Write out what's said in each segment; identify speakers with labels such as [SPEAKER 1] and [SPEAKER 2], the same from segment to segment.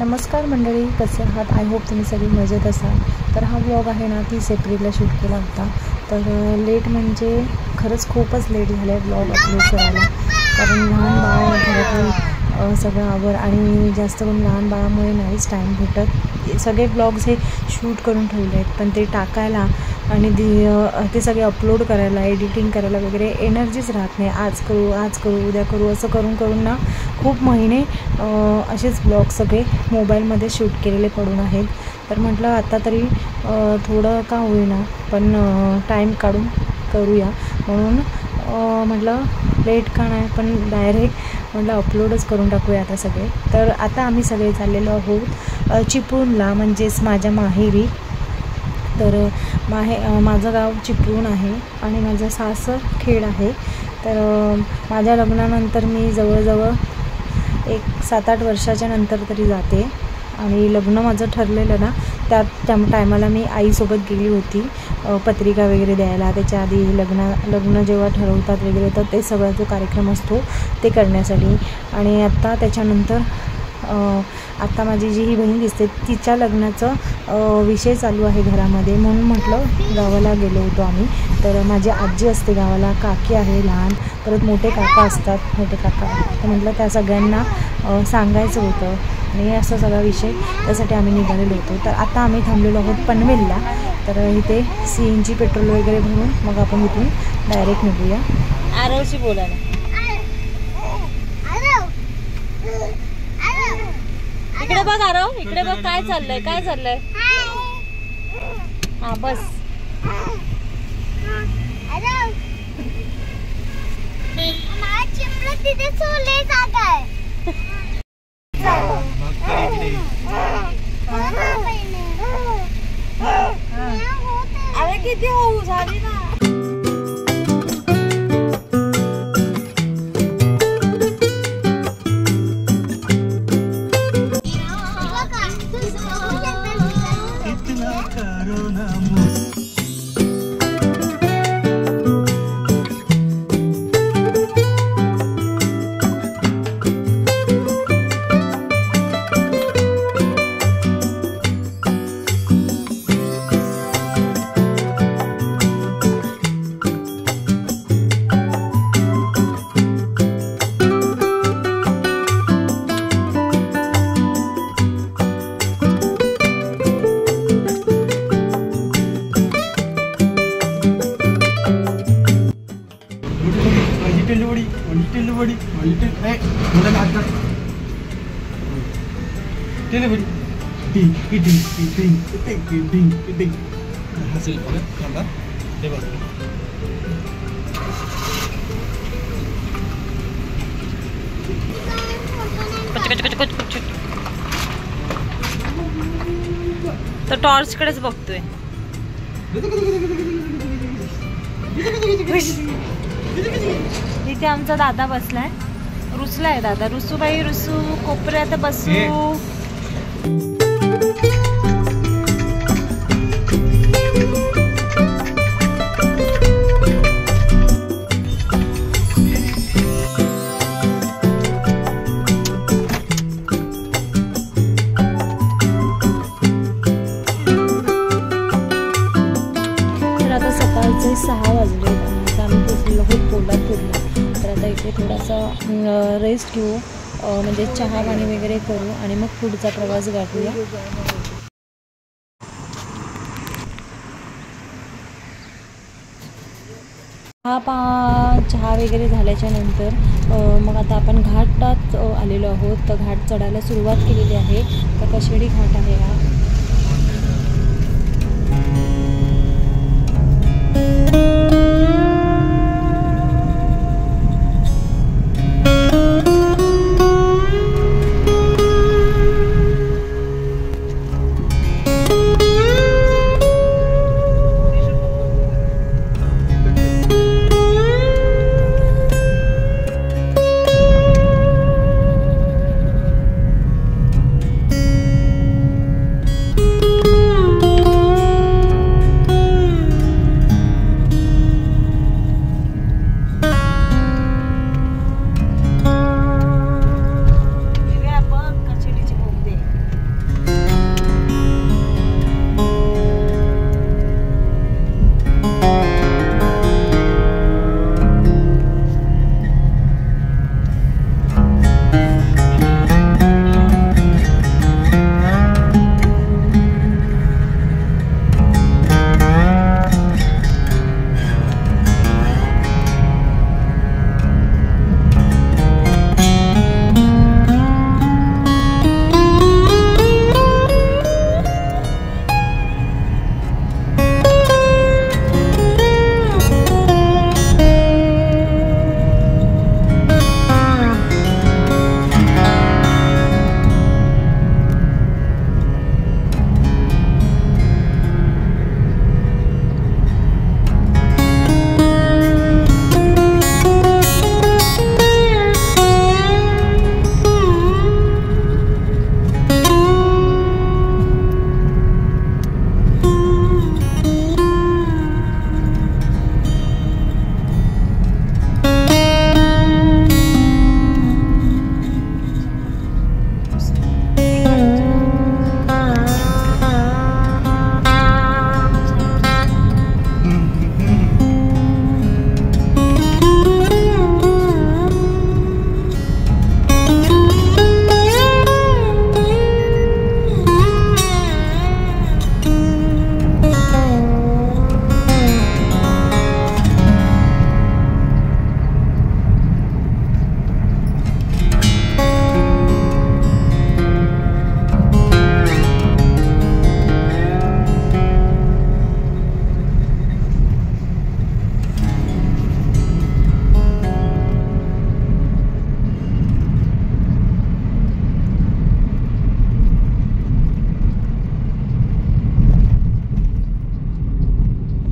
[SPEAKER 1] नमस्कार मंडळी, कसे आहात? आय होप तुम्ही सगळी मजेत असाल. तर हा व्लॉग आहे ना 30 एप्रिलला शूट केला होता. तर लेट म्हणजे खरंच खूपच लेट झालं आहे व्लॉग अपलोड करायला, कारण लहान बाळ घरातलं सगळं आवर आणि जास्त करून लहान बाळामुळे नाहीच टाईम भेटत. सगळे व्लॉग्स हे शूट करून ठेवले आहेत, पण ते टाकायला आणि ते सगळे अपलोड करायला, एडिटिंग करायला वगैरे एनर्जीच राहत नाही. आज करू उद्या करू असं करून करून ना खूप महिने असेच ब्लॉग सगळे मोबाईलमध्ये शूट केलेले पडून आहेत. तर म्हटलं आता तरी थोडं का होईना पण टाईम काढून करूया, म्हणून म्हटलं लेट का नाही पण डायरेक्ट म्हटलं अपलोडच करून टाकूया आता सगळे. तर आता आम्ही सगळे चाललेलो आहोत चिपळूणला, म्हणजेच माझ्या माहेरी. तर माझं गाव चिपळूण आहे आणि माझं सासर खेड आहे. तर माझ्या लग्नानंतर मी जवळजवळ 7-8 वर्षाच्या नंतर तरी जाते. आणि लग्न माझं ठरलेलं ना त्या टायमाला मी आईसोबत गेली होती पत्रिका वगैरे द्यायला. त्याच्या आधी लग्न जेव्हा ठरवतात वगैरे तर ते सगळा जो कार्यक्रम असतो ते करण्यासाठी. आणि आत्ता त्याच्यानंतर आत्ता माझी जी ही बहीण दिसते तिच्या लग्नाचं विषय चालू आहे घरामध्ये, म्हणून म्हटलं गावाला गेलो होतो आम्ही. तर माझी आजी असते गावाला, काकी आहे लहान, परत मोठे काका असतात, मोठे काका. तर म्हटलं त्या सगळ्यांना सांगायचं होतं आणि असा सगळा विषय, त्यासाठी आम्ही निघालेलो होतो. तर आता आम्ही थांबलेलो आहोत पनवेलला. तर इथे CNG पेट्रोल वगैरे भरून मग आपण इथून डायरेक्ट निघूया. आरवशी बोलायला. इकडे बघ आरव, इकडे बघ, काय चाललंय. हा बस. अरे किती होऊ झाली ना. तर टॉर्चकडेच बघतोय. इथे आमचा दादा बसलाय, रुसलाय दादा. रुसूबाई रुसू, कोपऱ्यात बसू. तर आता सकाळचे 6 वाजले आणि आता आम्ही पोचलेलो आहोत कोल्हापूरला. तर आता इथे थोडासा रेस्ट घेऊ, म्हणजे चहा पाणी वगैरे करू आणि मग पुढचा प्रवास गाठूया. चहा वगैरे झाल्याच्या नंतर मग आता आपण घाटात आलेलो आहोत. तर घाट चढायला सुरुवात केलेली आहे. तर कशेडी घाट आहे हा.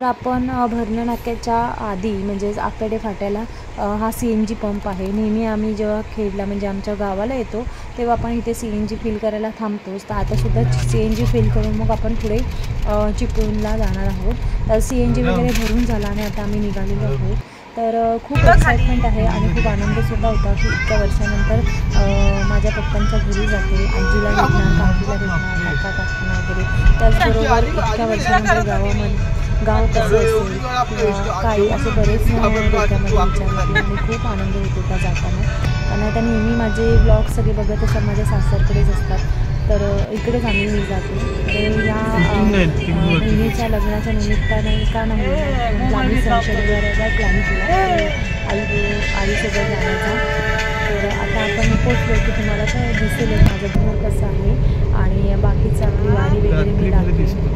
[SPEAKER 1] आपण भरणा नाक्याच्या आधी म्हणजेच आकडे फाट्याला हा CNG पंप आहे. नेहमी आम्ही जेव्हा खेडला म्हणजे आमच्या गावाला येतो तेव्हा आपण इथे CNG फिल करायला थांबतोच. तर आतासुद्धा CNG फिल करून मग आपण पुढे चिपळूणला जाणार आहोत. तर CNG वगैरे भरून झाला आणि आता आम्ही निघालेलो आहोत. तर खूप एक्साइटमेंट आहे आणि खूप आनंदसुद्धा होता की इतक्या वर्षानंतर माझ्या पप्पांच्या घरी जाते, आजीला भेटणार, काकीला भेटणार, काकांना वगैरे. त्याचबरोबर इतक्या वर्षानंतर गाव कसं असेल किंवा काही असे बरेच डोक्यामध्ये विचार आणि खूप आनंद होत होता जाताना. कारण आता नेहमी माझे ब्लॉग सगळे बघत असतात माझ्या सासरकडेच असतात, तर इकडेच आम्ही जातो. तर या बहिणीच्या लग्नाच्या निमित्ताने का नाही आम्ही संशयद्वाराचा प्लॅन केला आईसोबत जाण्याचा. तर आता आपण पोचलो की तुम्हाला काय दिसेल माझं घर कसं आहे आणि बाकीचं आपली वाडी वगैरे मी दाखवेन.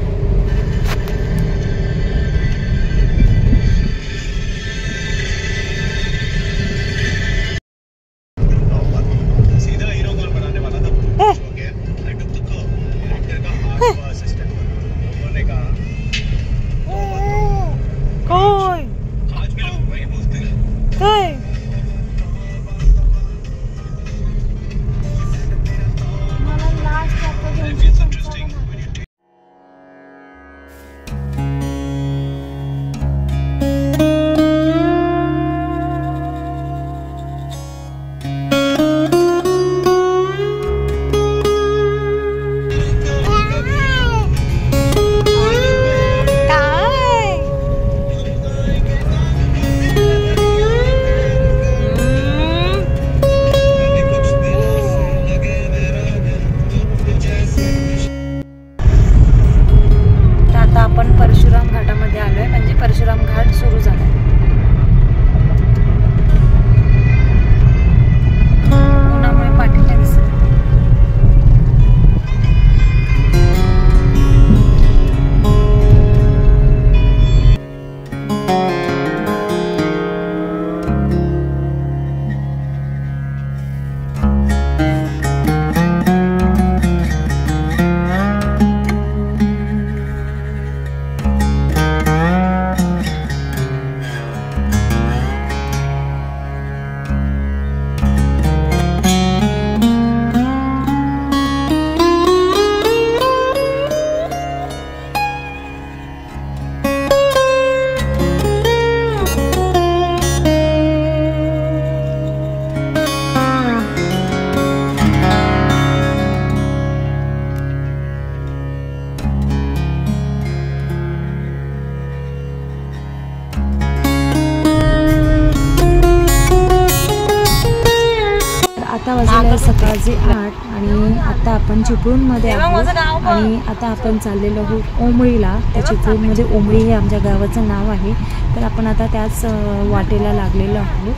[SPEAKER 1] आता वाजले सकाळचे 8 आणि आता आपण चिपळूणमध्ये आहोत आणि आता आपण चाललेलो आहोत ओंबळीला. त्या चिपळूणमध्ये ओंबळी हे आमच्या गावाचं नाव आहे. तर आपण आता त्याच वाटेला लागलेलो आहोत.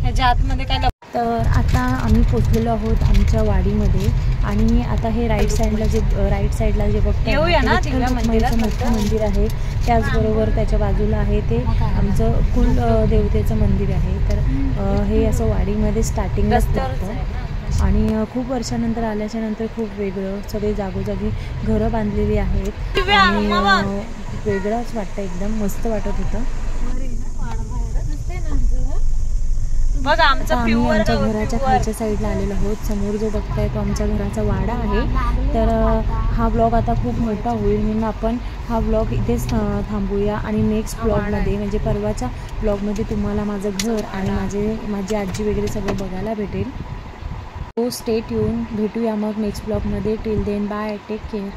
[SPEAKER 1] ह्याच्या आतमध्ये काय तर आता आम्ही पोचलेलो आहोत आमच्या वाडीमध्ये आणि आता हे राईट साईडला जे बघतो मोठं मंदिर आहे, त्याचबरोबर त्याच्या बाजूला आहे ते आमचं कुल देवतेचं मंदिर आहे. तर हे असं वाडीमध्ये स्टार्टिंगलाच लागतं आणि खूप वर्षानंतर आल्याच्या नंतर खूप वेगळं सगळे जागोजागी घरं बांधलेली आहेत आणि वेगळंच वाटतं, एकदम मस्त वाटत होतं. बघा आमच्या घराच्या खालच्या साईडला आलेलो आहोत. समोर जो बघताय तो आमच्या घराचा वाडा आहे. तर हा ब्लॉग आता खूप मोठा होईल म्हणून आपण हा ब्लॉग इथेच थांबूया आणि नेक्स्ट ब्लॉगमध्ये म्हणजे परवाच्या ब्लॉगमध्ये तुम्हाला माझं घर आणि माझी आजी वगैरे सगळं बघायला भेटेल. तो स्टे ट्यून. भेटूया मग नेक्स्ट ब्लॉगमध्ये. Till then bye, take care.